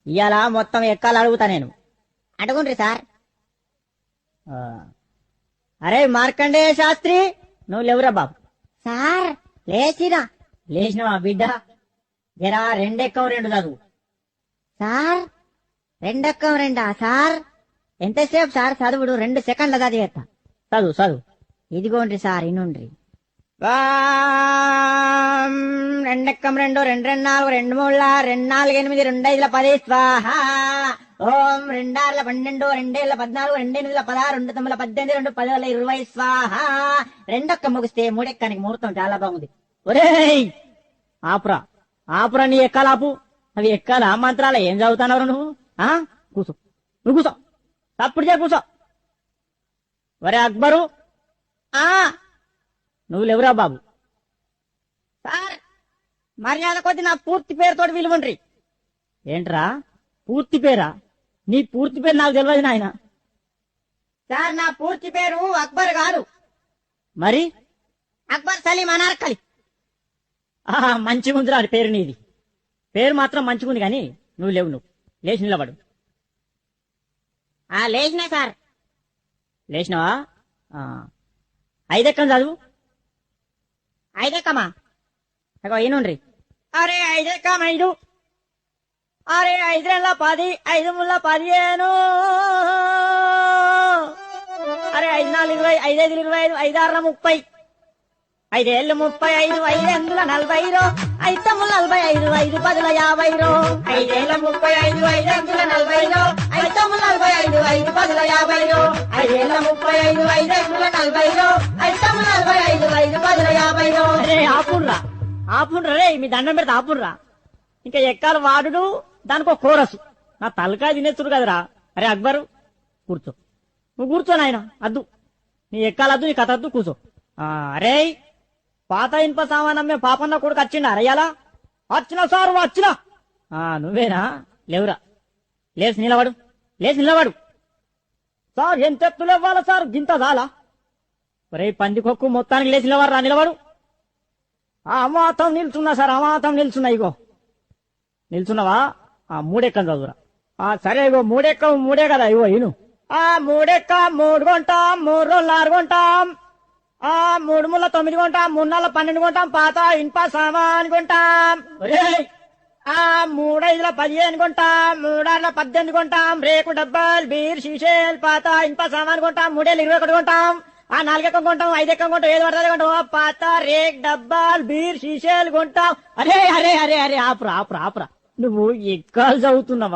ఇవాళ మొత్తం ఎక్కాలి అడుగుతా నేను. అడుగుండ్రి సార్. ఆ. అరే మార్కండేయ శాస్త్రి, నువ్వు లేవురా బాబు. సార్ లేచినా. లేచినవా బిడ్డ? జరా రెండెక్కం రెండు చదువు. సార్ రెండక్కం రెండా సార్? ఎంతసేపు సార్ చదువుడు? 2 సెకండ్ల చదివేస్తా. చదువు చదువు. ఇదిగోండ్రి సార్ ఇనుండ్రి. రెండెక్కం రెండు, రెండు రెండు నాలుగు, రెండు మూడుల, రెండు నాలుగు ఎనిమిది, రెండు ఐదుల 10 స్వాహ. ఓం రెండార్ల 12, రెండేళ్ల 14, రెండెనిమిదిల 16, రెండు 9ల 18, రెండు 10ల 20 స్వాహ. రెండొక్క ముగిస్తే మూడెక్కానికి ముహూర్తం చాలా బాగుంది. ఒరేయ్ ఆపురా ఆపురా, నీ ఎక్కాలాపు. అవి ఎక్కాలా మంత్రాల? ఏం చదువుతానవరు నువ్వు? కూసో, నువ్వు కూసో, తప్పుడు చే కూసో. ఒరే అక్బరు, నువ్వు లేవురా బాబు. సార్ మర్యాద కొద్ది నా పూర్తి పేరుతో విలువండ్రి. ఏంట్రా పూర్తి పేరా? నీ పూర్తి పేరు నాకు తెలియదు నాయన. సార్ నా పూర్తి పేరు అక్బర్ కాదు, మరి అక్బర్ సలీం అనార్కలి. మంచిగుందిరా పేరు నీది. పేరు మాత్రం మంచిగుంది కానీ నువ్వు లేవు. నువ్వు లేచి నిలబడు. లేచినా సార్. లేచినావా? 5 ఎక్కం చదువు. 5 ఎక్కమా? అగో ఈనుండ్రి. అరే 5 ఎక్కం 5. అరే 5 2 10, 5 3 15. అరే 5 4 20, 5 5 25, 5 6 30, 5 ఏళ్ళు 35, 5 8 40, 5 9 45, 5 10 50. 5 ఏళ్ళ 35, 5 8 40, 5 9 45, 5 10 50. 5 ఏళ్ళ 35, 5 8 40, 5 9 45, 5 10 50. అరే ఆపుండ్రా ఆపుండ్రా రే, మీ దండం పెడితే ఆపుండ్రా. ఇంకా ఎక్కాలి వాడుడు, దానికో కోరసు. నా తలకాయ తినేస్తుడు కదరా. అరే అక్బరు కూర్చో, నువ్వు కూర్చో నాయన. అద్దు నీ ఎక్కాలద్దు, నీ కథ అద్దు, కూర్చో. అరే పాత ఇనుప సామానమ్మే పాపన్న కొడుకు వచ్చిండా అరయ్యాలా? వచ్చినా సారు వచ్చినా. నువ్వేనా? లేవురా, లేచి నిలబడు, లేచి నిలబడు. సార్ ఎంత ఎత్తులు ఇవ్వాలా సార్? గింత చాలా. ఒరే పందికొక్కు, మొత్తానికి లేచి నిలవడరా, నిలబడు. అమాతం నిల్చున్నా సార్, అమాతం నిల్చున్నా. ఇగో నిల్చున్నావా? 3 ఎక్కం చదువురా. సరే ఇగో 3 ఎక్కం 3 కదా. ఇగో ఇను. 3 ఎక్కం 3 కొంటాం, 3 రోజులు 6 కొంటాం, 3 ముళ్ళ 9 కొంటాం, 3 నాళ్ళ 12 కొంటాం, పాత ఇనుప సామాన్ కొంటాం. 3 5ల 15 కొంటాం, 3 6ల 18 కొంటాం, రేకు డబ్బాలు, బీర్ షీషేల్, పాత ఇనుప సామాన్ కొంటాం, 3 ఏళ్ళు 21 కొంటాం, 4 ఎక్కం కొంటాం, 5 ఎక్కం కొంటాం, ఏది పడుతుంది కొంటాం, పాత రేక్ డబ్బాలు, బీర్ షీషేలు కొంటాం. అరే అరే అరే అరే ఆపురా ఆపురా ఆపురా. నువ్వు ఎక్కాలు చదువుతున్నావా?